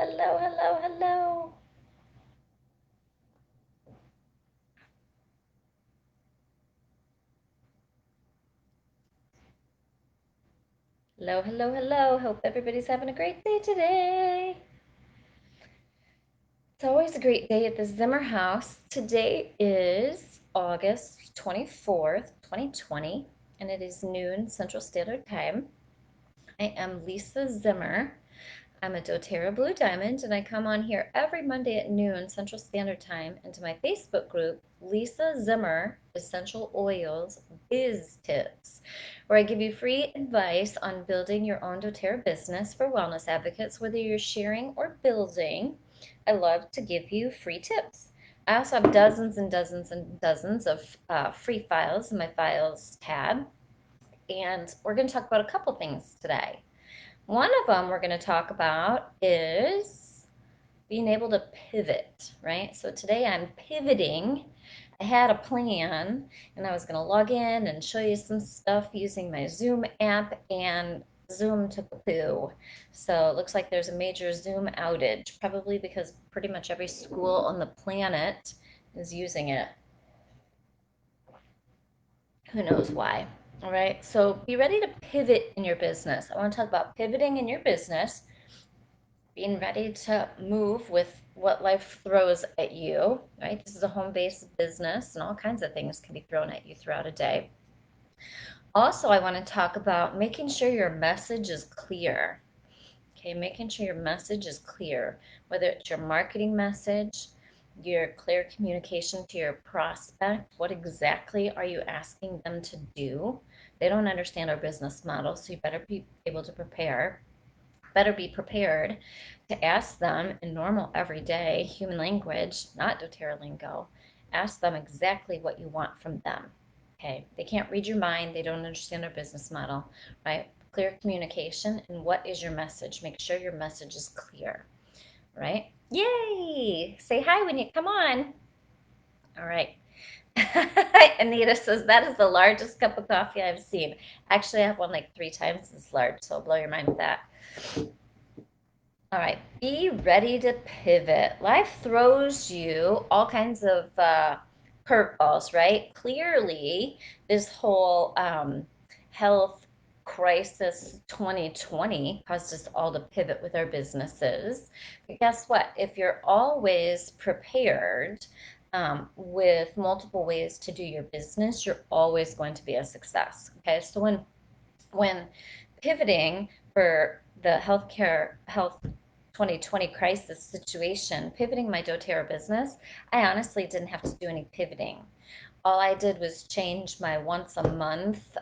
Hello, hello, hello. Hello, hello, hello. Hope everybody's having a great day today. It's always a great day at the Zimmer house. Today is August 24th, 2020, and it is noon Central Standard Time. I am Lisa Zimmer. I'm a doTERRA Blue Diamond, and I come on here every Monday at noon Central Standard Time into my Facebook group, Lisa Zimmer Essential Oils Biz Tips, where I give you free advice on building your own doTERRA business for wellness advocates, whether you're sharing or building. I love to give you free tips. I also have dozens and dozens and dozens of free files in my files tab, and we're going to talk about a couple things today. One of them we're going to talk about is being able to pivot, right? So today I'm pivoting. I had a plan and I was going to log in and show you some stuff using my Zoom app, and Zoom took a poo. So it looks like there's a major Zoom outage, probably because pretty much every school on the planet is using it. Who knows why? All right. So be ready to pivot in your business. I want to talk about pivoting in your business, being ready to move with what life throws at you, right? This is a home-based business, and all kinds of things can be thrown at you throughout a day. Also, I want to talk about making sure your message is clear. Okay, making sure your message is clear, whether it's your marketing message, your clear communication to your prospect. What exactly are you asking them to do? They don't understand our business model, so you better be able to prepare. Better be prepared to ask them in normal, everyday human language, not doTERRA lingo. Ask them exactly what you want from them. Okay, they can't read your mind, they don't understand our business model, right? Clear communication. And what is your message? Make sure your message is clear, right? Yay! Say hi when you come on. All right. Anita says that is the largest cup of coffee I've seen. Actually, I have one like 3 times as large, so I'll blow your mind with that. All right, be ready to pivot. Life throws you all kinds of curveballs, right? Clearly, this whole health crisis 2020 caused us all to pivot with our businesses. But guess what? If you're always prepared with multiple ways to do your business, you're always going to be a success. Okay, so when pivoting for the health 2020 crisis situation, pivoting my doTERRA business, I honestly didn't have to do any pivoting. All I did was change my once a month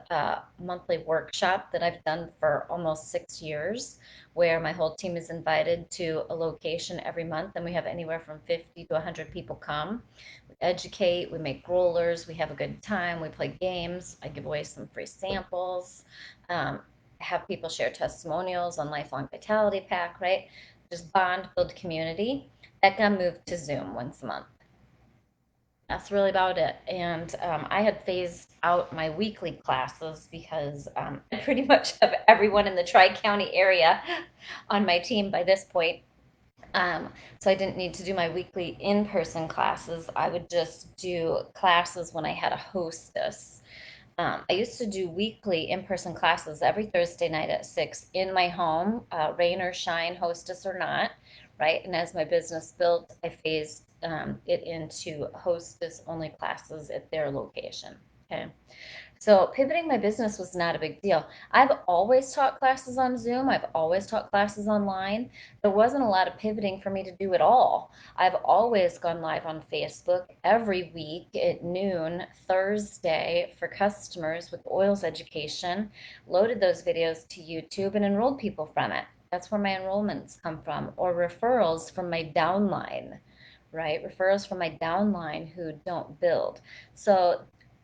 monthly workshop that I've done for almost 6 years, where my whole team is invited to a location every month, and we have anywhere from 50 to 100 people come. We educate, we make rollers, we have a good time, we play games, I give away some free samples, um, have people share testimonials on Lifelong Vitality Pack, right? Just bond, build community. That got moved to Zoom once a month. That's really about it. And I had phased out my weekly classes because I pretty much have everyone in the Tri County area on my team by this point. So I didn't need to do my weekly in person classes. I would just do classes when I had a hostess. I used to do weekly in person classes every Thursday night at 6 in my home, rain or shine, hostess or not, right? And as my business built, I phased it into hostess only classes at their location. Okay. So pivoting my business was not a big deal. I've always taught classes on Zoom. I've always taught classes online. There wasn't a lot of pivoting for me to do at all. I've always gone live on Facebook every week at noon Thursday for customers with oils education, loaded those videos to YouTube and enrolled people from it. That's where my enrollments come from, or referrals from my downline, right? Referrals from my downline who don't build. So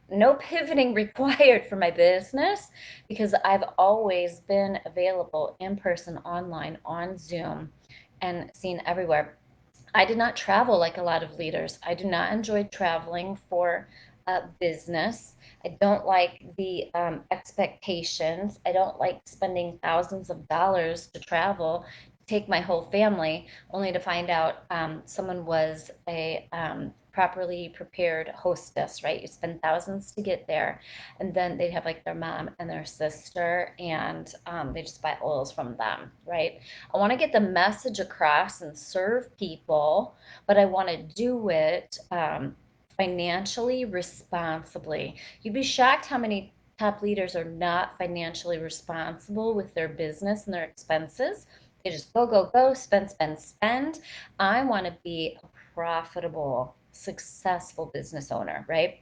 no pivoting required for my business because I've always been available in person, online, on Zoom, and seen everywhere. I did not travel like a lot of leaders. I do not enjoy traveling for business. I don't like the expectations. I don't like spending thousands of dollars to travel take my whole family, only to find out someone was a properly prepared hostess, right? You spend thousands to get there, and then they have like their mom and their sister, and they just buy oils from them, right? I want to get the message across and serve people, but I want to do it financially responsibly. You'd be shocked how many top leaders are not financially responsible with their business and their expenses. They just go, go, go, spend, spend, spend. I want to be a profitable, successful business owner, right?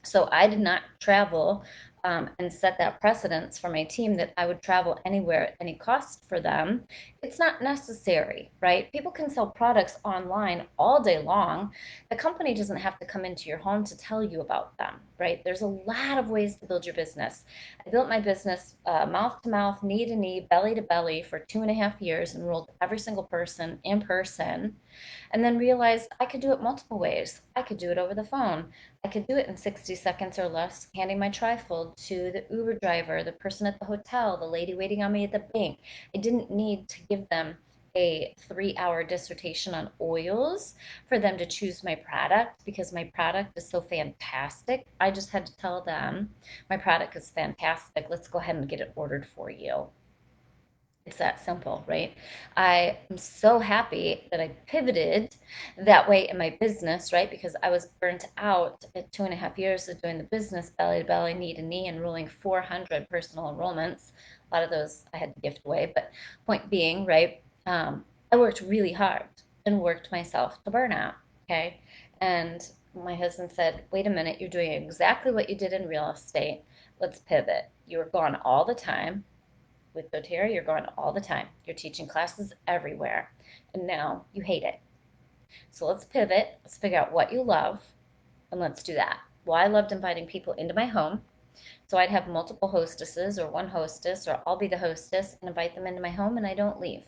So I did not travel and set that precedence for my team that I would travel anywhere at any cost for them. It's not necessary, right? People can sell products online all day long. The company doesn't have to come into your home to tell you about them, right? There's a lot of ways to build your business. I built my business mouth to mouth, knee to knee, belly to belly for 2.5 years, enrolled every single person in person, and then realized I could do it multiple ways. I could do it over the phone. I could do it in 60 seconds or less, handing my trifold to the Uber driver, the person at the hotel, the lady waiting on me at the bank. I didn't need to give them a 3 hour dissertation on oils for them to choose my product because my product is so fantastic. I just had to tell them my product is fantastic. Let's go ahead and get it ordered for you. It's that simple, right? I am so happy that I pivoted that way in my business, right? Because I was burnt out at 2.5 years of doing the business belly to belly, knee to knee, enrolling 400 personal enrollments. A lot of those I had to gift away, but point being, right? I worked really hard and worked myself to burnout, okay? And my husband said, wait a minute, you're doing exactly what you did in real estate. Let's pivot. You were gone all the time with doTERRA, you're going all the time. You're teaching classes everywhere. And now you hate it. So let's pivot. Let's figure out what you love and let's do that. Well, I loved inviting people into my home. So I'd have multiple hostesses or one hostess, or I'll be the hostess and invite them into my home, and I don't leave.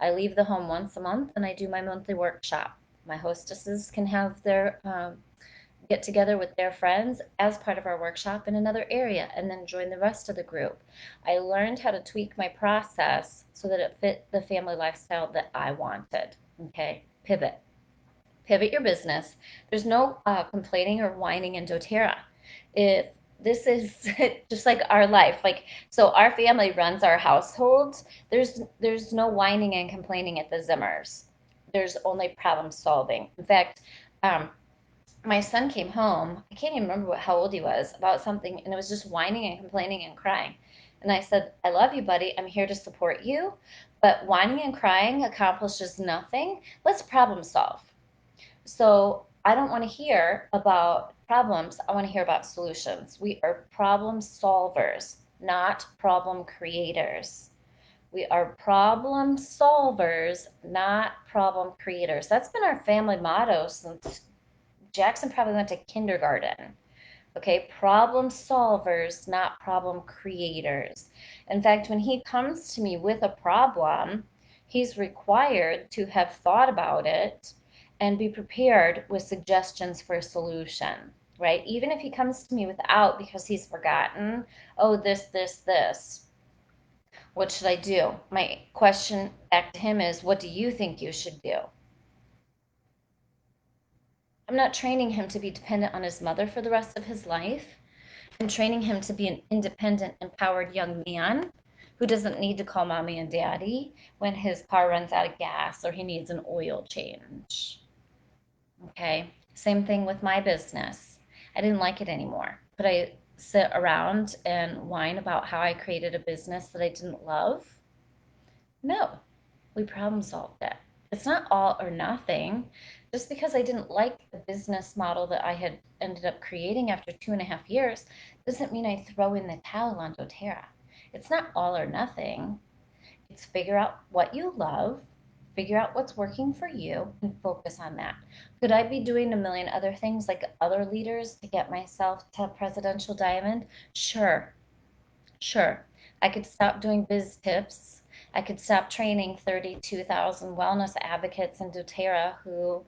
I leave the home once a month and I do my monthly workshop. My hostesses can have their get together with their friends as part of our workshop in another area and then join the rest of the group. I learned how to tweak my process so that it fit the family lifestyle that I wanted. Okay, pivot. Pivot your business. There's no complaining or whining in doTERRA. If this is just like our life, like so our family runs our households. There's no whining and complaining at the Zimmers. There's only problem solving. In fact, um, my son came home. I can't even remember how old he was about something, and it was just whining and complaining and crying. And I said, I love you, buddy. I'm here to support you. But whining and crying accomplishes nothing. Let's problem solve. So I don't want to hear about problems. I want to hear about solutions. We are problem solvers, not problem creators. We are problem solvers, not problem creators. That's been our family motto since Jackson probably went to kindergarten. Okay, problem solvers, not problem creators. In fact, when he comes to me with a problem, he's required to have thought about it and be prepared with suggestions for a solution, right? Even if he comes to me without because he's forgotten, oh, this, what should I do? My question back to him is, what do you think you should do? I'm not training him to be dependent on his mother for the rest of his life. I'm training him to be an independent, empowered young man who doesn't need to call mommy and daddy when his car runs out of gas or he needs an oil change. Okay. Same thing with my business. I didn't like it anymore. Could I sit around and whine about how I created a business that I didn't love? No, we problem solved it. It's not all or nothing. Just because I didn't like the business model that I had ended up creating after 2.5 years doesn't mean I throw in the towel on doTERRA. It's not all or nothing. It's figure out what you love, figure out what's working for you, and focus on that. Could I be doing a million other things like other leaders to get myself to presidential diamond? Sure. Sure, I could stop doing biz tips. I could stop training 32,000 wellness advocates in doTERRA who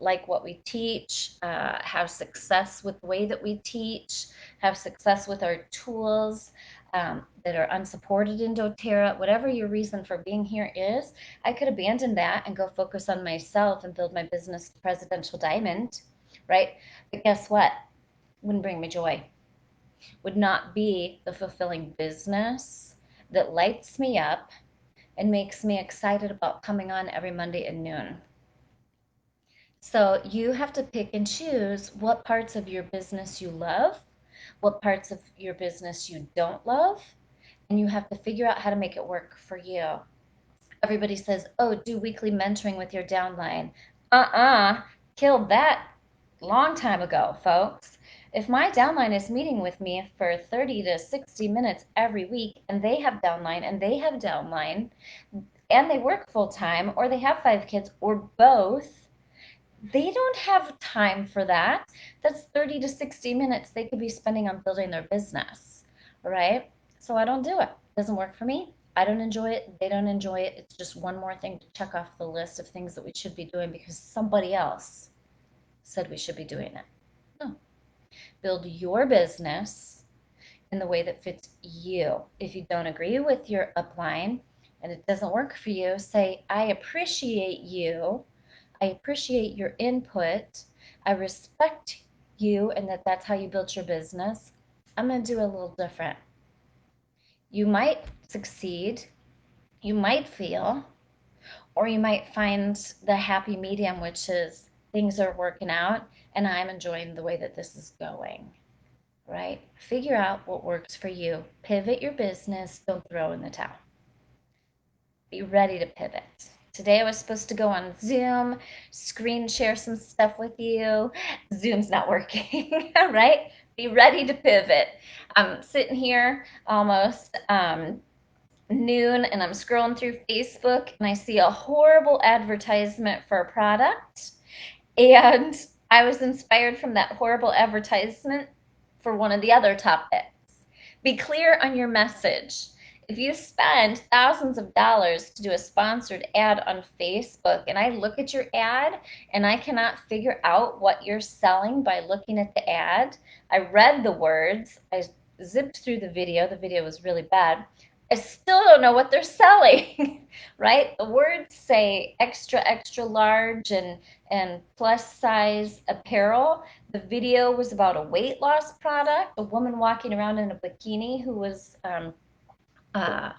like what we teach, have success with the way that we teach, have success with our tools. that are unsupported in doTERRA, whatever your reason for being here is, I could abandon that and go focus on myself and build my business to Presidential Diamond, right? But guess what? Wouldn't bring me joy. Would not be the fulfilling business that lights me up and makes me excited about coming on every Monday at noon. So you have to pick and choose what parts of your business you love, what parts of your business you don't love, and you have to figure out how to make it work for you. Everybody says, oh, do weekly mentoring with your downline. Killed that long time ago, folks. If my downline is meeting with me for 30 to 60 minutes every week and they have downline and they have downline and they work full time or they have 5 kids or both, they don't have time for that. That's 30 to 60 minutes they could be spending on building their business, right? So I don't do it. It doesn't work for me. I don't enjoy it. They don't enjoy it. It's just one more thing to check off the list of things that we should be doing because somebody else said we should be doing it. No. Build your business in the way that fits you. If you don't agree with your upline and it doesn't work for you, say, I appreciate you. I appreciate your input. I respect you and that's how you built your business. I'm going to do a little different. You might succeed, you might fail, or you might find the happy medium, which is things are working out and I'm enjoying the way that this is going, right? Figure out what works for you. Pivot your business. Don't throw in the towel. Be ready to pivot. Today I was supposed to go on Zoom, screen share some stuff with you. Zoom's not working, right? Be ready to pivot. I'm sitting here almost noon and I'm scrolling through Facebook and I see a horrible advertisement for a product. And I was inspired from that horrible advertisement for one of the other topics. Be clear on your message. If you spend thousands of dollars to do a sponsored ad on Facebook and I look at your ad and I cannot figure out what you're selling by looking at the ad, I read the words, I zipped through the video was really bad. I still don't know what they're selling, right? The words say extra, extra large and plus size apparel. The video was about a weight loss product, a woman walking around in a bikini who was uh,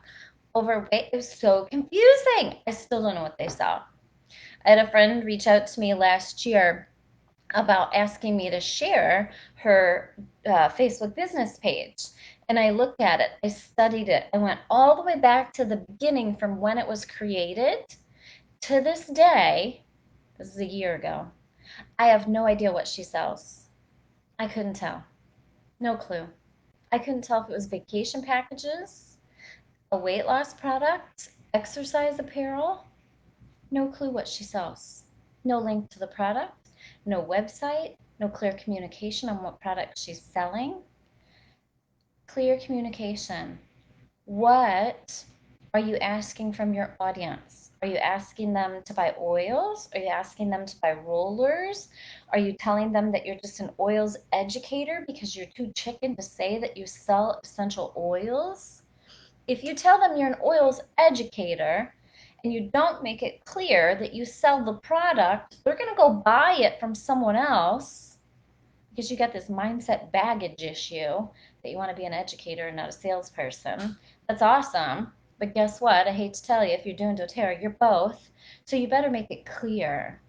overweight. It was so confusing. I still don't know what they saw. I had a friend reach out to me last year about asking me to share her Facebook business page. And I looked at it, I studied it, I went all the way back to the beginning from when it was created to this day. This is a year ago. I have no idea what she sells. I couldn't tell. No clue. I couldn't tell if it was vacation packages, a weight loss product, exercise apparel. No clue what she sells. No link to the product, no website, no clear communication on what product she's selling. Clear communication. What are you asking from your audience? Are you asking them to buy oils? Are you asking them to buy rollers? Are you telling them that you're just an oils educator because you're too chicken to say that you sell essential oils? If you tell them you're an oils educator and you don't make it clear that you sell the product, they're going to go buy it from someone else because you got this mindset baggage issue that you want to be an educator and not a salesperson. That's awesome. But guess what? I hate to tell you, if you're doing doTERRA, you're both. So you better make it clear.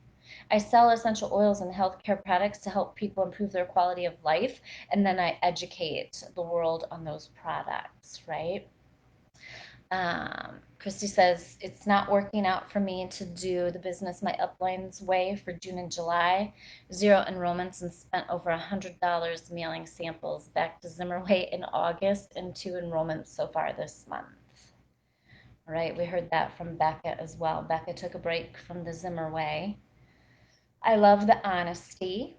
I sell essential oils and healthcare products to help people improve their quality of life, and then I educate the world on those products, right? Christy says, it's not working out for me to do the business my upline's way for June and July. 0 enrollments and spent over $100 mailing samples back to Zimmer Way in August and 2 enrollments so far this month. All right, we heard that from Becca as well. Becca took a break from the Zimmer Way. I love the honesty.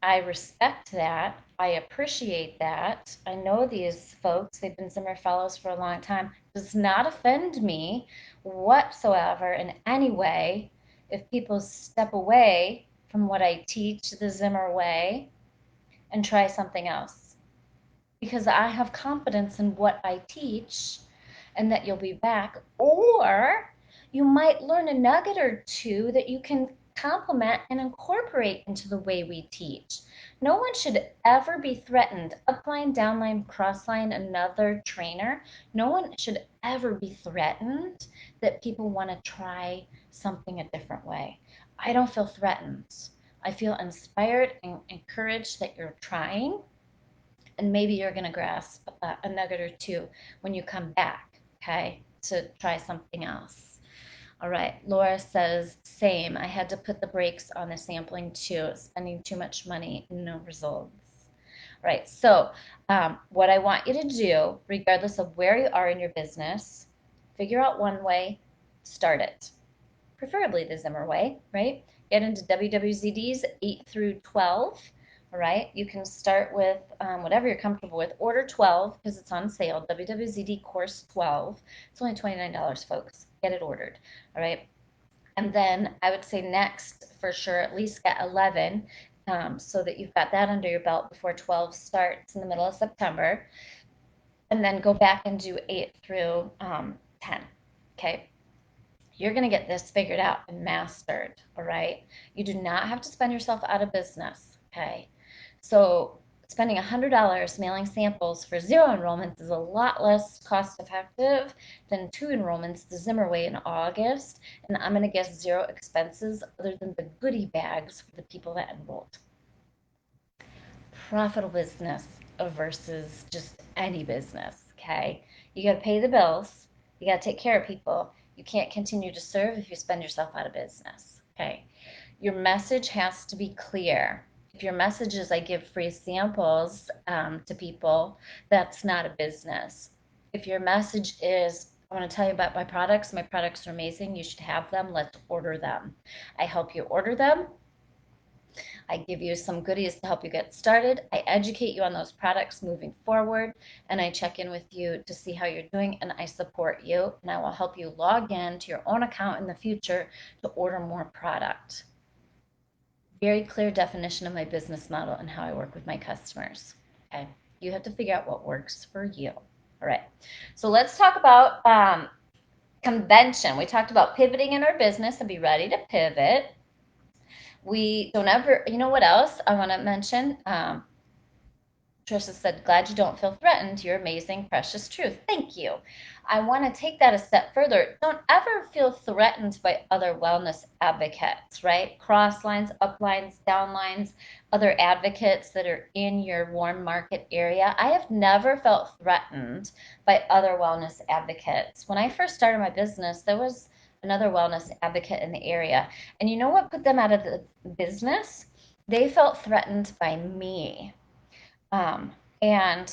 I respect that. I appreciate that. I know these folks, they've been Zimmer Fellows for a long time. It does not offend me whatsoever in any way if people step away from what I teach, the Zimmer way, and try something else. because I have confidence in what I teach and that you'll be back. Or you might learn a nugget or two that you can complement and incorporate into the way we teach. No one should ever be threatened. Upline, downline, crossline, another trainer. No one should ever be threatened that people want to try something a different way. I don't feel threatened. I feel inspired and encouraged that you're trying, and maybe you're going to grasp a nugget or two when you come back, okay, to try something else. All right, Laura says, same. I had to put the brakes on the sampling too, spending too much money, no results. All right, so what I want you to do, regardless of where you are in your business, figure out one way, start it. Preferably the Zimmer way, right? Get into WWZDs 8 through 12. All right, you can start with whatever you're comfortable with. Order 12 because it's on sale. WWZD course 12. It's only $29, folks. Get it ordered. All right. And then I would say next, for sure, at least get 11 so that you've got that under your belt before 12 starts in the middle of September. And then go back and do 8 through 10. Okay. You're going to get this figured out and mastered. All right. You do not have to spend yourself out of business. Okay. So spending $100 mailing samples for 0 enrollments is a lot less cost effective than 2 enrollments the Zimmer way in August. And I'm going to guess 0 expenses other than the goodie bags for the people that enrolled. Profitable business versus just any business. Okay. You got to pay the bills. You got to take care of people. You can't continue to serve if you spend yourself out of business. Okay. Your message has to be clear. If your message is I give free samples to people, that's not a business. If your message is I want to tell you about my products are amazing, you should have them, let's order them. I help you order them. I give you some goodies to help you get started. I educate you on those products moving forward, and I check in with you to see how you're doing, and I support you, and I will help you log in to your own account in the future to order more product. Very clear definition of my business model and how I work with my customers. Okay, you have to figure out what works for you. All right, so let's talk about convention. We talked about pivoting in our business and be ready to pivot. We don't ever, you know what else I want to mention? Trisha said, glad you don't feel threatened. You're amazing, precious truth. Thank you. I want to take that a step further. Don't ever feel threatened by other wellness advocates, right? Cross lines, uplines, downlines, other advocates that are in your warm market area. I have never felt threatened by other wellness advocates. When I first started my business, there was another wellness advocate in the area. And you know what put them out of the business? They felt threatened by me. And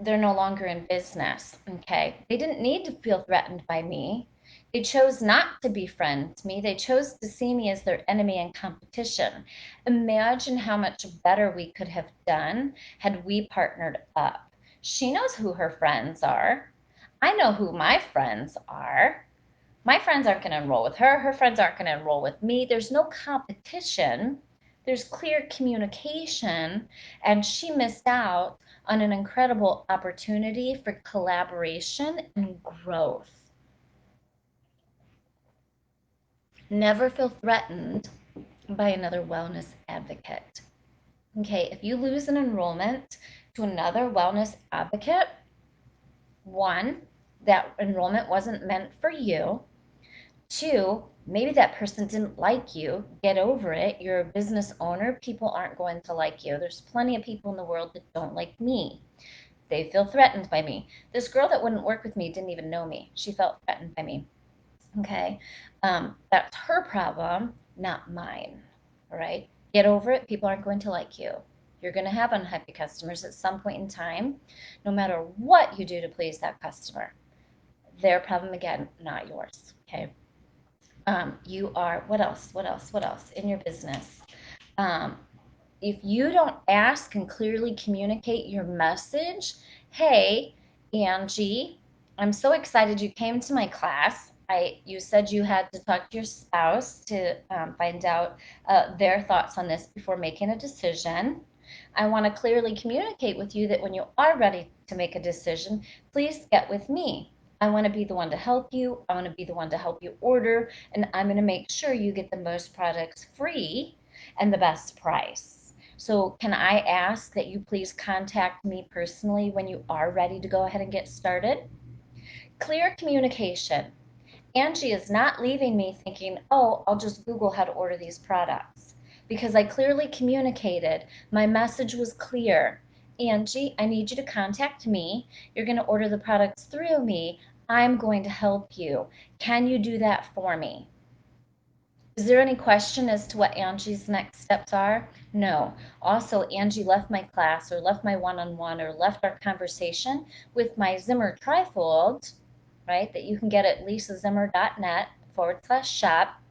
they're no longer in business. Okay. They didn't need to feel threatened by me. They chose not to befriend me. They chose to see me as their enemy and competition. Imagine how much better we could have done had we partnered up. She knows who her friends are. I know who my friends are. My friends aren't going to enroll with her. Her friends aren't going to enroll with me. There's no competition. There's clear communication, and she missed out on an incredible opportunity for collaboration and growth. Never feel threatened by another wellness advocate. Okay, if you lose an enrollment to another wellness advocate, one, that enrollment wasn't meant for you. Two, maybe that person didn't like you. Get over it. You're a business owner. People aren't going to like you. There's plenty of people in the world that don't like me. They feel threatened by me. This girl that wouldn't work with me didn't even know me. She felt threatened by me. Okay. That's her problem, not mine. All right. Get over it. People aren't going to like you. You're going to have unhappy customers at some point in time, no matter what you do to please that customer. Their problem again, not yours. Okay. You are, what else in your business? If you don't ask and clearly communicate your message, hey, Angie, I'm so excited you came to my class. You said you had to talk to your spouse to find out their thoughts on this before making a decision. I want to clearly communicate with you that when you are ready to make a decision, please get with me. I want to be the one to help you. I want to be the one to help you order, and I'm going to make sure you get the most products free and the best price. So can I ask that you please contact me personally when you are ready to go ahead and get started? Clear communication. Angie is not leaving me thinking, oh, I'll just Google how to order these products, because I clearly communicated. My message was clear. Angie, I need you to contact me. You're going to order the products through me. I'm going to help you. Can you do that for me? Is there any question as to what Angie's next steps are? No. Also, Angie left my class or left my one-on-one or left our conversation with my Zimmer trifold, right, that you can get at lisazimmer.net/shop,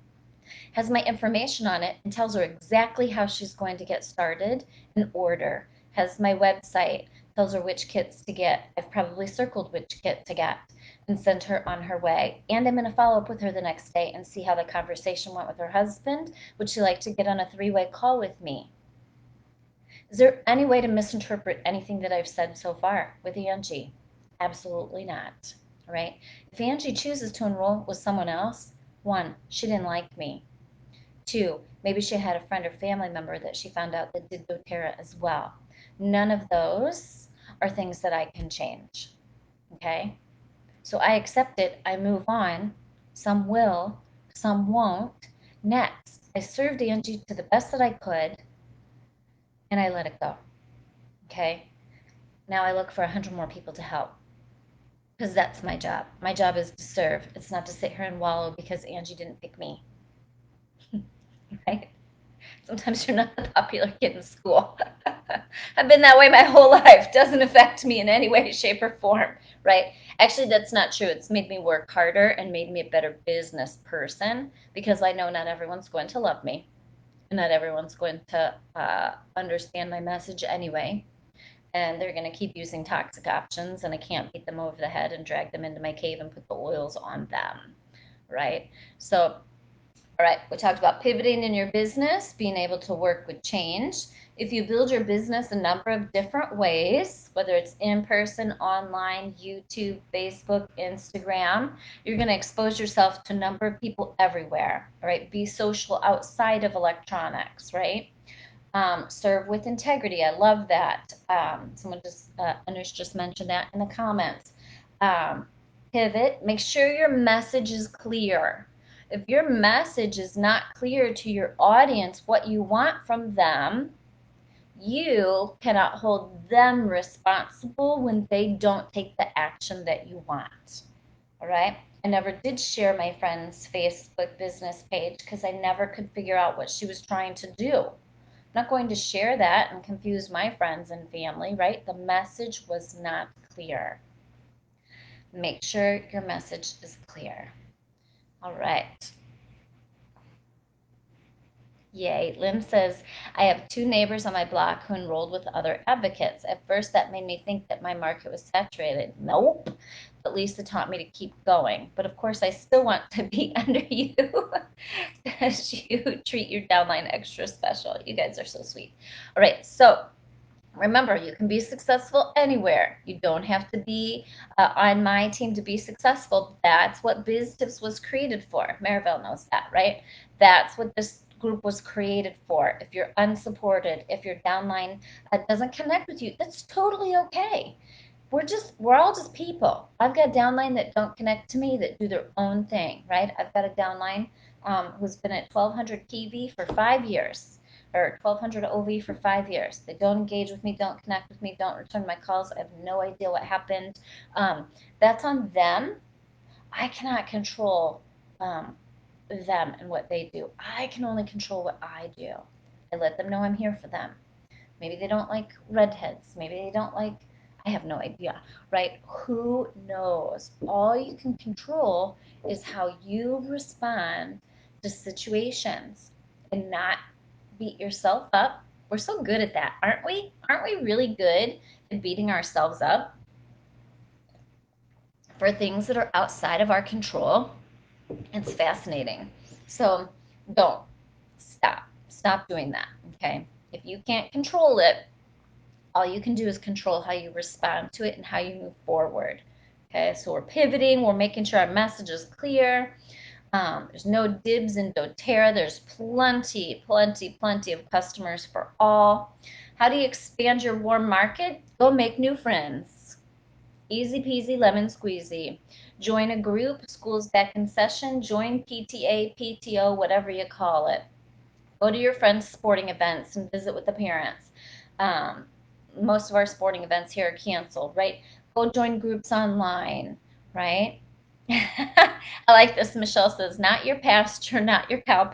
has my information on it and tells her exactly how she's going to get started and order, has my website, tells her which kits to get. I've probably circled which kit to get and sent her on her way. And I'm going to follow up with her the next day and see how the conversation went with her husband. Would she like to get on a three-way call with me? Is there any way to misinterpret anything that I've said so far with Angie? Absolutely not. Right? If Angie chooses to enroll with someone else, one, she didn't like me. Two, maybe she had a friend or family member that she found out that did doTERRA as well. None of those are things that I can change. Okay? So I accept it, I move on. Some will, some won't. Next, I served Angie to the best that I could, and I let it go. Okay? Now I look for 100 more people to help, because that's my job. My job is to serve. It's not to sit here and wallow because Angie didn't pick me. Right? Sometimes you're not the popular kid in school. I've been that way my whole life. Doesn't affect me in any way, shape, or form, right? Actually, that's not true. It's made me work harder and made me a better business person, because I know not everyone's going to love me. And not everyone's going to understand my message anyway. And they're going to keep using toxic options, and I can't beat them over the head and drag them into my cave and put the oils on them, right? So all right, we talked about pivoting in your business, being able to work with change. If you build your business a number of different ways, whether it's in person, online, YouTube, Facebook, Instagram, you're going to expose yourself to a number of people everywhere. All right, be social outside of electronics, right? Serve with integrity. I love that. Anush just mentioned that in the comments. Um, Pivot. Make sure your message is clear. If your message is not clear to your audience, what you want from them, you cannot hold them responsible when they don't take the action that you want. All right? I never did share my friend's Facebook business page because I never could figure out what she was trying to do. I'm not going to share that and confuse my friends and family, right? The message was not clear. Make sure your message is clear. All right. Yay. Lynn says, I have two neighbors on my block who enrolled with other advocates. At first, that made me think that my market was saturated. Nope. But Lisa taught me to keep going. But of course, I still want to be under you as you treat your downline extra special. You guys are so sweet. All right. So remember, you can be successful anywhere. You don't have to be on my team to be successful. That's what BizTips was created for. Maribel knows that, right? That's what this group was created for. If you're unsupported, if your downline doesn't connect with you, that's totally okay. We're all just people. I've got downline that don't connect to me, that do their own thing, right? I've got a downline who's been at 1200 PV for 5 years, or 1200 OV for 5 years. They don't engage with me, don't connect with me, don't return my calls. I have no idea what happened. That's on them. I cannot control them and what they do. I can only control what I do. I let them know I'm here for them. Maybe they don't like redheads. Maybe they don't like, I have no idea, right? Who knows? All you can control is how you respond to situations and not beat yourself up. We're so good at that, aren't we? Aren't we really good at beating ourselves up for things that are outside of our control? It's fascinating. So don't stop doing that. Okay. If you can't control it, all you can do is control how you respond to it and how you move forward. Okay, so we're pivoting, we're making sure our message is clear. There's no dibs in doTERRA. There's plenty of customers for all. How do you expand your warm market? Go make new friends. Easy peasy lemon squeezy. Join a group, school's back in session, join PTA, PTO, whatever you call it. Go to your friends' sporting events and visit with the parents. Um, most of our sporting events here are canceled, right? Go join groups online, right? I like this. Michelle says, not your pastor, not your cow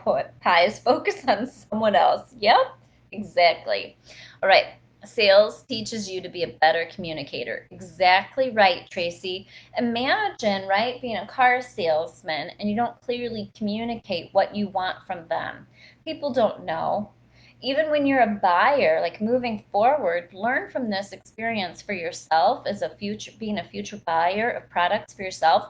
pies. Focus on someone else. Yep, exactly. All right. Sales teaches you to be a better communicator. Exactly right, Tracy. Imagine, right, being a car salesman and you don't clearly communicate what you want from them. People don't know. Even when you're a buyer, like moving forward, learn from this experience for yourself as a future, being a future buyer of products for yourself.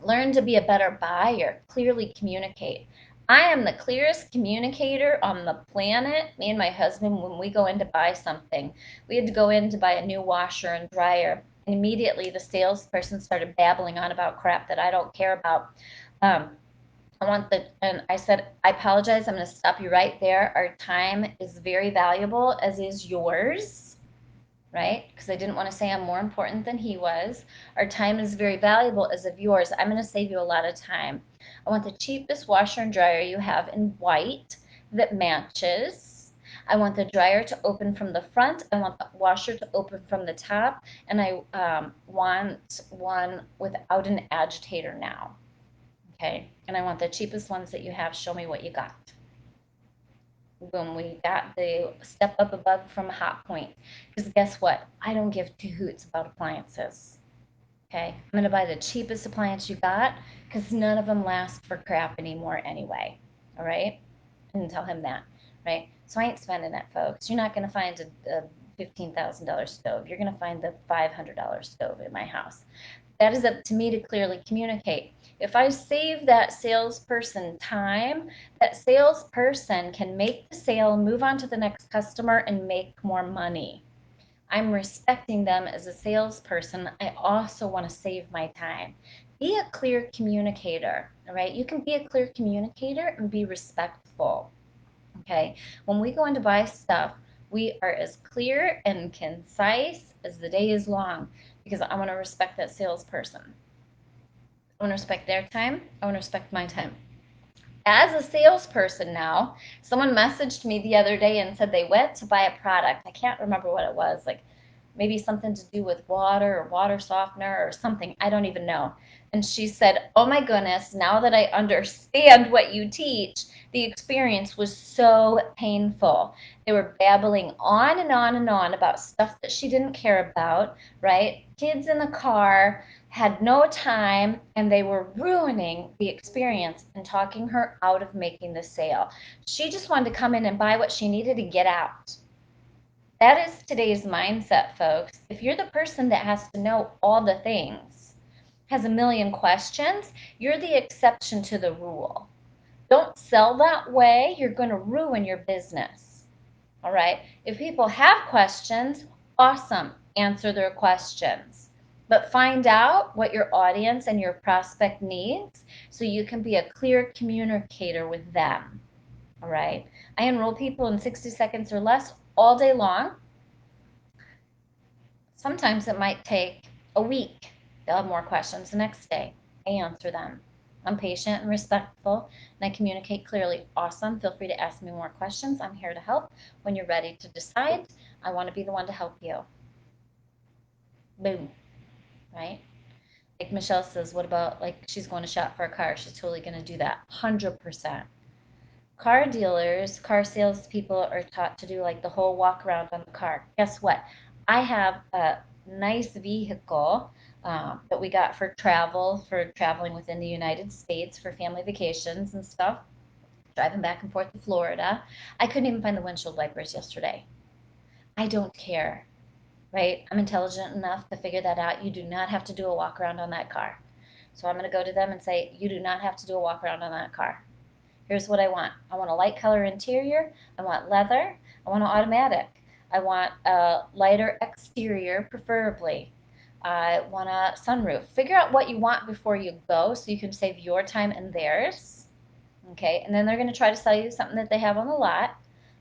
Learn to be a better buyer. Clearly communicate. I am the clearest communicator on the planet. Me and my husband, when we go in to buy something, we had to go in to buy a new washer and dryer. And immediately the salesperson started babbling on about crap that I don't care about. Um, and I said, I apologize. I'm going to stop you right there. Our time is very valuable, as is yours, right? Because I didn't want to say I'm more important than he was. Our time is very valuable as of yours. I'm going to save you a lot of time. I want the cheapest washer and dryer you have in white that matches. I want the dryer to open from the front. I want the washer to open from the top. And I want one without an agitator now. Okay. And I want the cheapest ones that you have. Show me what you got. Boom, we got the step up above from Hot Point. Because guess what? I don't give two hoots about appliances. Okay, I'm going to buy the cheapest appliance you got because none of them last for crap anymore anyway. All right, and tell him that. Right, so I ain't spending that, folks. You're not going to find a $15,000 stove. You're going to find the $500 stove in my house. That is up to me to clearly communicate. If I save that salesperson time, that salesperson can make the sale, move on to the next customer, and make more money. I'm respecting them as a salesperson. I also want to save my time. Be a clear communicator, all right? You can be a clear communicator and be respectful, okay? When we go in to buy stuff, we are as clear and concise as the day is long because I want to respect that salesperson. I want to respect their time. I want to respect my time. As a salesperson now, someone messaged me the other day and said they went to buy a product. I can't remember what it was, like maybe something to do with water or water softener or something. I don't even know. And she said, oh my goodness, now that I understand what you teach, the experience was so painful. They were babbling on and on and on about stuff that she didn't care about, right? Kids in the car, had no time, and they were ruining the experience and talking her out of making the sale. She just wanted to come in and buy what she needed and get out. That is today's mindset, folks. If you're the person that has to know all the things, has a million questions, you're the exception to the rule. Don't sell that way. You're going to ruin your business. All right. If people have questions, awesome. Answer their questions. But find out what your audience and your prospect needs so you can be a clear communicator with them. All right. I enroll people in 60 seconds or less all day long. Sometimes it might take a week. They'll have more questions the next day. I answer them. I'm patient and respectful, and I communicate clearly. Awesome. Feel free to ask me more questions. I'm here to help. When you're ready to decide, I want to be the one to help you. Boom. Right? Like Michelle says, what about like she's going to shop for a car? She's totally going to do that. 100%. Car dealers, car salespeople are taught to do like the whole walk around on the car. Guess what? I have a nice vehicle that we got for travel, for traveling within the United States for family vacations and stuff, driving back and forth to Florida. I couldn't even find the windshield wipers yesterday. I don't care, right? I'm intelligent enough to figure that out. You do not have to do a walk around on that car. So I'm going to go to them and say, you do not have to do a walk around on that car. Here's what I want. I want a light color interior. I want leather. I want an automatic. I want a lighter exterior, preferably. I want a sunroof. Figure out what you want before you go so you can save your time and theirs. Okay, and then they're going to try to sell you something that they have on the lot,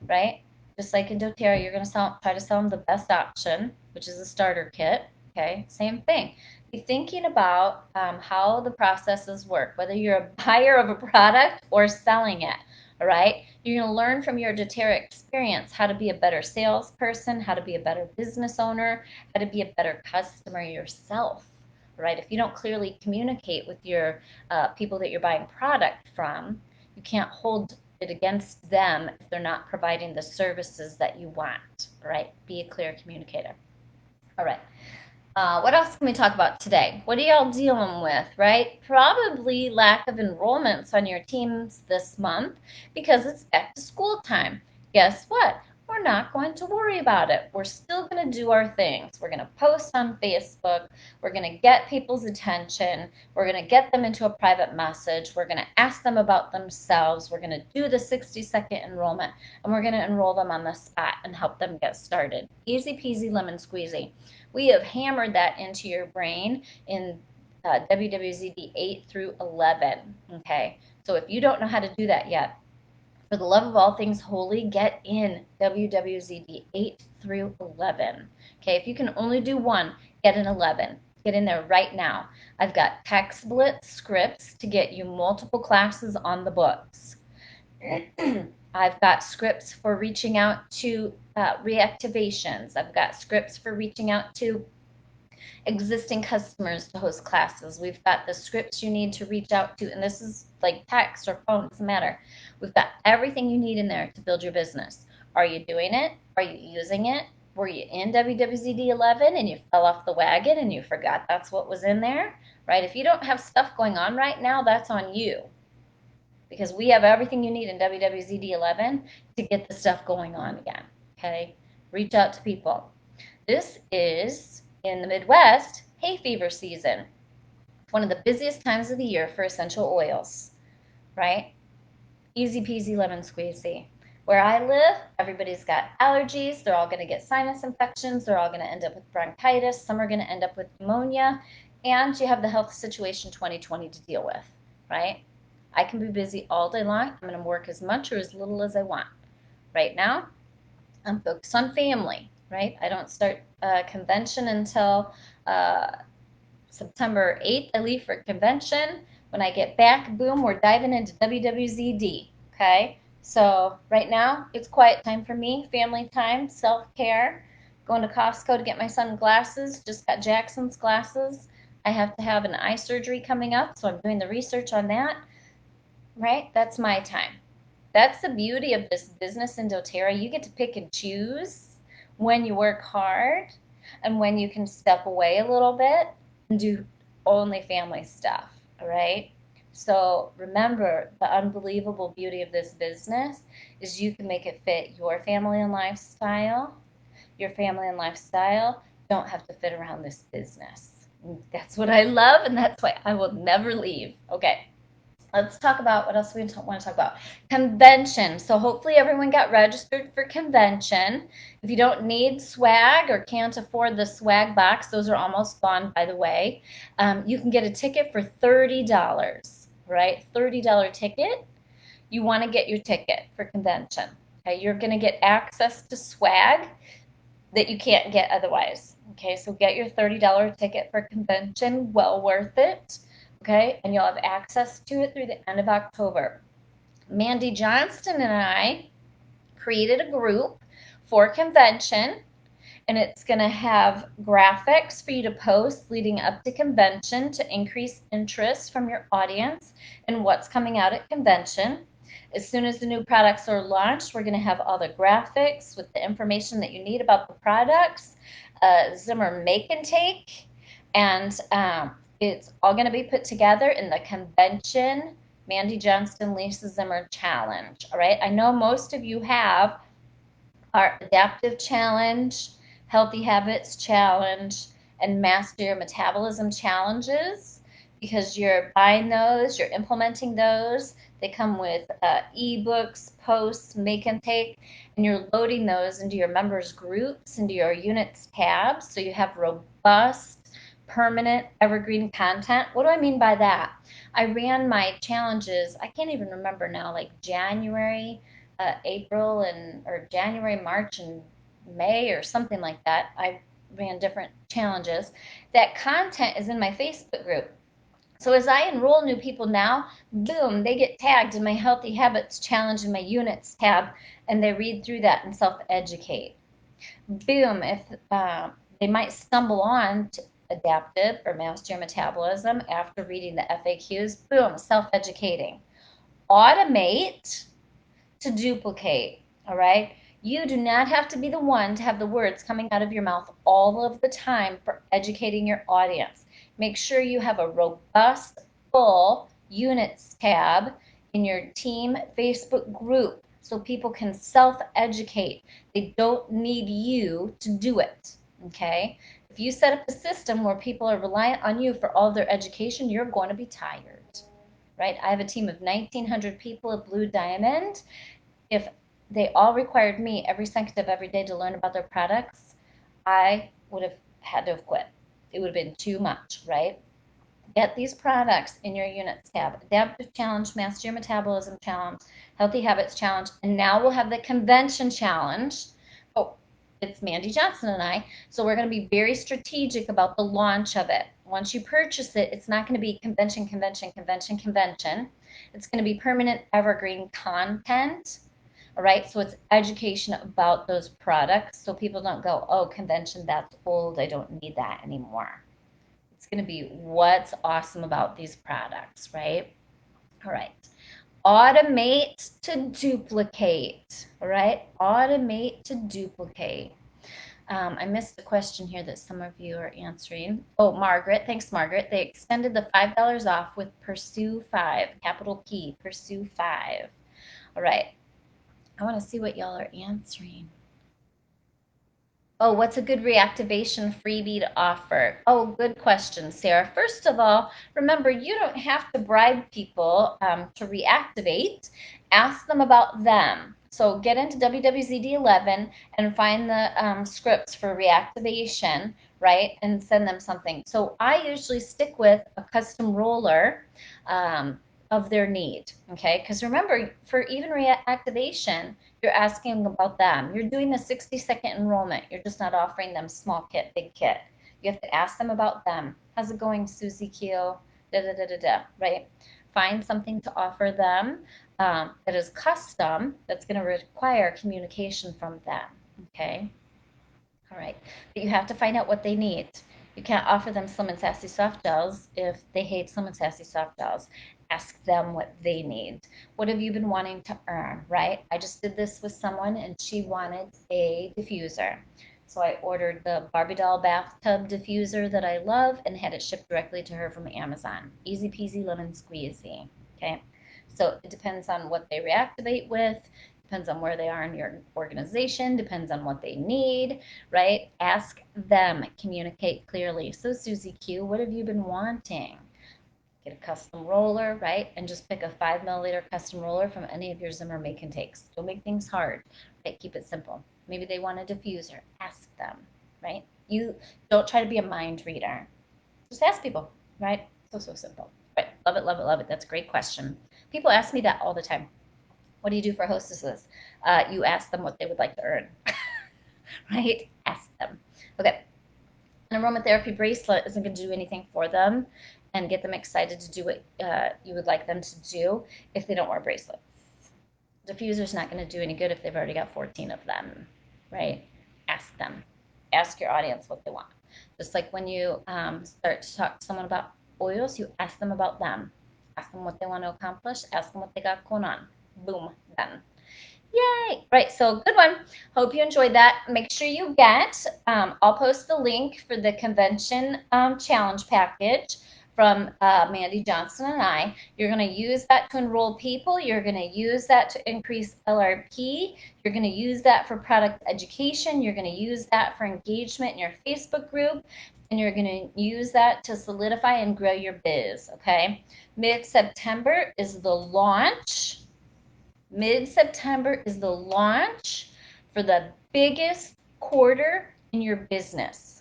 right? Just like in doTERRA, you're going to try to sell them the best option, which is a starter kit. Okay, same thing. Be thinking about how the processes work, whether you're a buyer of a product or selling it. All right, you're going to learn from your doTERRA experience how to be a better salesperson, how to be a better business owner, how to be a better customer yourself. Right? If you don't clearly communicate with your people that you're buying product from, you can't hold it against them if they're not providing the services that you want. All right? Be a clear communicator. All right. What else can we talk about today? What are y'all dealing with, right? Probably lack of enrollments on your teams this month because it's back to school time. Guess what? We're not going to worry about it. We're still going to do our things. We're going to post on Facebook. We're going to get people's attention. We're going to get them into a private message. We're going to ask them about themselves. We're going to do the 60-second enrollment, and we're going to enroll them on the spot and help them get started. Easy peasy lemon squeezy. We have hammered that into your brain in WWZD 8 through 11. Okay, so if you don't know how to do that yet, for the love of all things holy, get in WWZD 8 through 11. Okay, if you can only do one, get in 11. Get in there right now. I've got text blitz scripts to get you multiple classes on the books. I've got scripts for reaching out to reactivations. I've got scripts for reaching out to existing customers to host classes. We've got the scripts you need to reach out to, and this is like text or phone, doesn't matter. We've got everything you need in there to build your business. Are you doing it? Are you using it? Were you in WWZD 11 and you fell off the wagon and you forgot that's what was in there, right? If you don't have stuff going on right now, that's on you, because we have everything you need in WWZD 11 to get the stuff going on again. Okay, reach out to people. This is in the Midwest hay fever season. It's one of the busiest times of the year for essential oils, right? Easy peasy lemon squeezy. Where I live, everybody's got allergies. They're all going to get sinus infections. They're all going to end up with bronchitis. Some are going to end up with pneumonia. And you have the health situation 2020 to deal with, right? I can be busy all day long. I'm going to work as much or as little as I want. Right now, I'm focused on family, right? I don't start convention until September 8th. I leave for convention. When I get back, boom, we're diving into WWZD, okay? So right now, it's quiet time for me, family time, self-care. Going to Costco to get my son glasses. Just got Jackson's glasses. I have to have an eye surgery coming up, so I'm doing the research on that, right? That's my time. That's the beauty of this business in doTERRA. You get to pick and choose when you work hard and when you can step away a little bit and do only family stuff, all right? So remember, the unbelievable beauty of this business is you can make it fit your family and lifestyle. Your family and lifestyle don't have to fit around this business. That's what I love, and that's why I will never leave. Okay. Let's talk about what else we want to talk about. Convention. So hopefully everyone got registered for convention. If you don't need swag or can't afford the swag box, those are almost gone, by the way. You can get a ticket for $30, right? $30 ticket. You want to get your ticket for convention. Okay, you're going to get access to swag that you can't get otherwise. Okay, so get your $30 ticket for convention. Well worth it. Okay, and you'll have access to it through the end of October. Mandy Johnston and I created a group for convention, and it's going to have graphics for you to post leading up to convention to increase interest from your audience and what's coming out at convention. As soon as the new products are launched, we're going to have all the graphics with the information that you need about the products, Zimmer Make and Take, and it's all going to be put together in the convention Mandy Johnston Lisa Zimmer challenge. All right, I know most of you have our adaptive challenge, healthy habits challenge, and master your metabolism challenges. because you're buying those, you're implementing those. They come with ebooks, posts, make and take, and you're loading those into your members groups, into your units tabs, so you have robust, permanent, evergreen content. What do I mean by that? I ran my challenges, I can't even remember now, like January, April, and or January, March, and May, or something like that. I ran different challenges. That content is in my Facebook group. So as I enroll new people now, boom, they get tagged in my Healthy Habits Challenge in my Units tab, and they read through that and self-educate. Boom, if they might stumble on to adaptive or master your metabolism after reading the FAQs, boom, self-educating. Automate to duplicate, all right? You do not have to be the one to have the words coming out of your mouth all of the time for educating your audience. Make sure you have a robust, full units tab in your team Facebook group so people can self-educate. They don't need you to do it, okay? If you set up a system where people are reliant on you for all their education, you're going to be tired, right? I have a team of 1,900 people at Blue Diamond. If they all required me every second of every day to learn about their products, I would have had to have quit. It would have been too much, right? Get these products in your units tab. Adaptive Challenge, Master Your Metabolism Challenge, Healthy Habits Challenge, and now we'll have the Convention Challenge. Oh, it's Mandy Johnson and I, so we're going to be very strategic about the launch of it. Once you purchase it, it's not going to be convention, convention, convention, convention. It's going to be permanent evergreen content. All right, so it's education about those products so people don't go, oh, convention, that's old, I don't need that anymore. It's going to be what's awesome about these products, right? All right. Automate to duplicate. All right. Automate to duplicate. I missed a question here that some of you are answering. Oh, Margaret. Thanks, Margaret. They extended the $5 off with Pursue 5, capital P, Pursue 5. All right. I want to see what y'all are answering. Oh, what's a good reactivation freebie to offer? Oh, good question, Sarah. First of all, remember, you don't have to bribe people to reactivate. Ask them about them. So get into WWZD11 and find the scripts for reactivation, right? And send them something. So I usually stick with a custom roller of their need, okay? Because remember, for even reactivation, you're asking about them. You're doing a 60-second enrollment. You're just not offering them small kit, big kit. You have to ask them about them. How's it going, Susie Keel? Da, da, da, da, da, right? Find something to offer them that is custom, that's going to require communication from them, okay? All right, but you have to find out what they need. You can't offer them Slim and Sassy soft gels if they hate Slim and Sassy soft gels. Ask them what they need. What have you been wanting to earn, right? I just did this with someone and she wanted a diffuser. So I ordered the Barbie doll bathtub diffuser that I love and had it shipped directly to her from Amazon. Easy peasy lemon squeezy, okay? So it depends on what they reactivate with, depends on where they are in your organization, depends on what they need, right? Ask them, communicate clearly. So Susie Q, what have you been wanting? Get a custom roller, right? And just pick a 5 milliliter custom roller from any of your Zimmer make and takes. Don't make things hard, right? Keep it simple. Maybe they want a diffuser. Ask them, right? You don't try to be a mind reader. Just ask people, right? So, so simple. Right. Love it, love it, love it. That's a great question. People ask me that all the time. What do you do for hostesses? You ask them what they would like to earn, right? Ask them. Okay. An aromatherapy bracelet isn't going to do anything for them and get them excited to do what you would like them to do if they don't wear bracelets. Diffuser's not going to do any good if they've already got 14 of them, right? Ask them. Ask your audience what they want. Just like when you start to talk to someone about oils, you ask them about them. Ask them what they want to accomplish. Ask them what they got going on. Boom, done. Yay! Right, so good one. Hope you enjoyed that. Make sure you get, I'll post the link for the convention challenge package from Mandy Johnson and I. You're going to use that to enroll people. You're going to use that to increase LRP. You're going to use that for product education. You're going to use that for engagement in your Facebook group. And you're going to use that to solidify and grow your biz, okay? Mid-September is the launch. Mid-September is the launch for the biggest quarter in your business.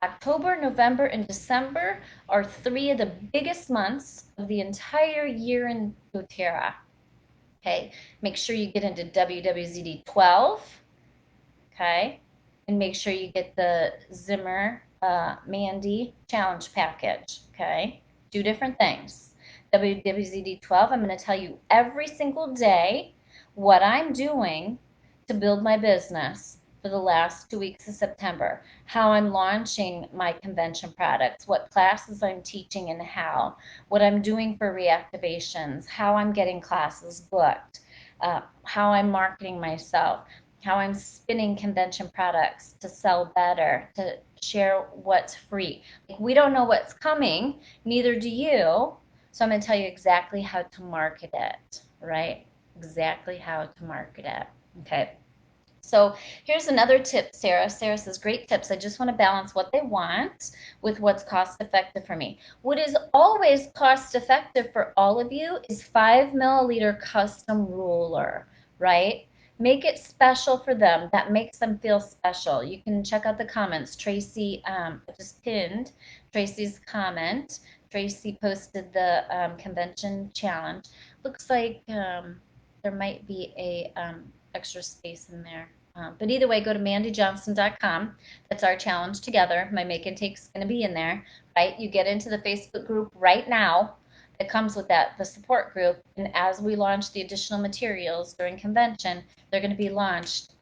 October, November, and December are 3 of the biggest months of the entire year in doTERRA. Okay, make sure you get into WWZD 12. Okay, and make sure you get the Zimmer Mandy challenge package. Okay, 2 different things. WWZD 12, I'm going to tell you every single day what I'm doing to build my business for the last 2 weeks of September, how I'm launching my convention products, what classes I'm teaching and how, what I'm doing for reactivations, how I'm getting classes booked, how I'm marketing myself, how I'm spinning convention products to sell better, to share what's free. Like, we don't know what's coming, neither do you. So I'm going to tell you exactly how to market it, right? Exactly how to market it. Okay. So here's another tip, Sarah. Sarah says, great tips. I just want to balance what they want with what's cost effective for me. What is always cost effective for all of you is 5 milliliter custom ruler, right? Make it special for them. That makes them feel special. You can check out the comments. Tracy just pinned Tracy's comment. Tracy posted the convention challenge. Looks like there might be a extra space in there. But either way, go to mandyjohnson.com. That's our challenge together. My make and take's going to be in there, right? You get into the Facebook group right now that comes with that, the support group. And as we launch the additional materials during convention, they're going to be launched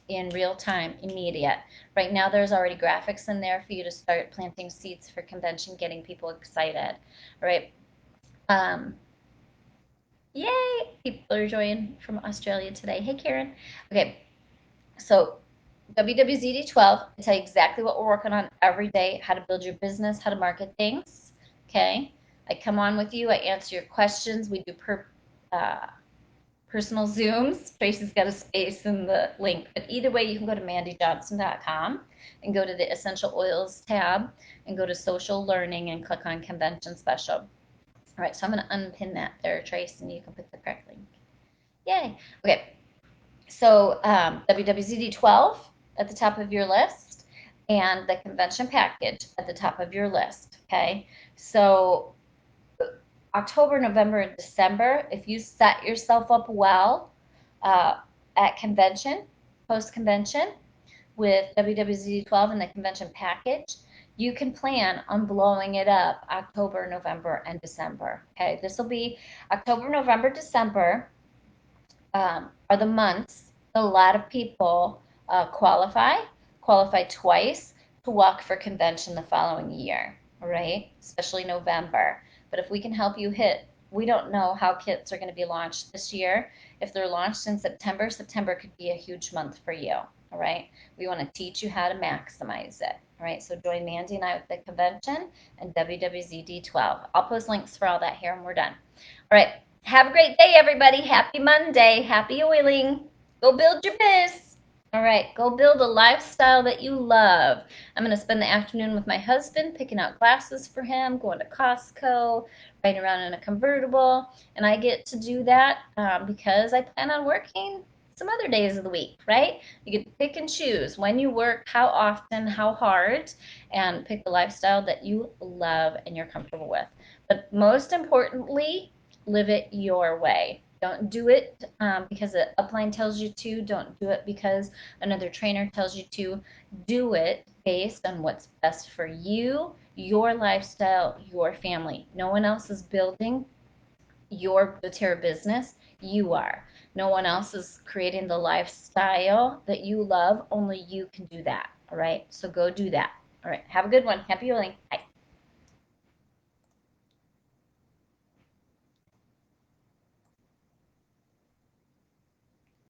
in real time, immediate. Right now, there's already graphics in there for you to start planting seeds for convention, getting people excited, right? Yay! People are joining from Australia today. Hey, Karen. Okay, so WWZD 12, I tell you exactly what we're working on every day, how to build your business, how to market things. Okay, I come on with you, I answer your questions. We do personal Zooms. Tracy's got a space in the link, but either way, you can go to mandyjohnson.com and go to the Essential Oils tab and go to Social Learning and click on Convention Special. All right, so I'm going to unpin that there, Trace, and you can put the correct link. Yay. Okay, so WWZD 12 at the top of your list and the convention package at the top of your list, okay? So October, November, and December, if you set yourself up well at convention, post-convention, with WWZD 12 and the convention package, you can plan on blowing it up October, November, and December. Okay, this will be October, November, December are the months a lot of people qualify twice to walk for convention the following year, all right? Especially November. But if we can help you hit, we don't know how kits are going to be launched this year. If they're launched in September, September could be a huge month for you, all right? We want to teach you how to maximize it, all right? So join Mandy and I with the convention and WWZD 12. I'll post links for all that here and we're done. All right. Have a great day, everybody. Happy Monday. Happy oiling. Go build your biz. All right. Go build a lifestyle that you love. I'm going to spend the afternoon with my husband, picking out glasses for him, going to Costco, riding around in a convertible. And I get to do that because I plan on working some other days of the week, right? You get to pick and choose when you work, how often, how hard, and pick the lifestyle that you love and you're comfortable with. But most importantly, live it your way. Don't do it because the upline tells you to. Don't do it because another trainer tells you to. Do it based on what's best for you, your lifestyle, your family. No one else is building your doTERRA business. You are. No one else is creating the lifestyle that you love. Only you can do that. All right. So go do that. All right. Have a good one. Happy healing. Bye.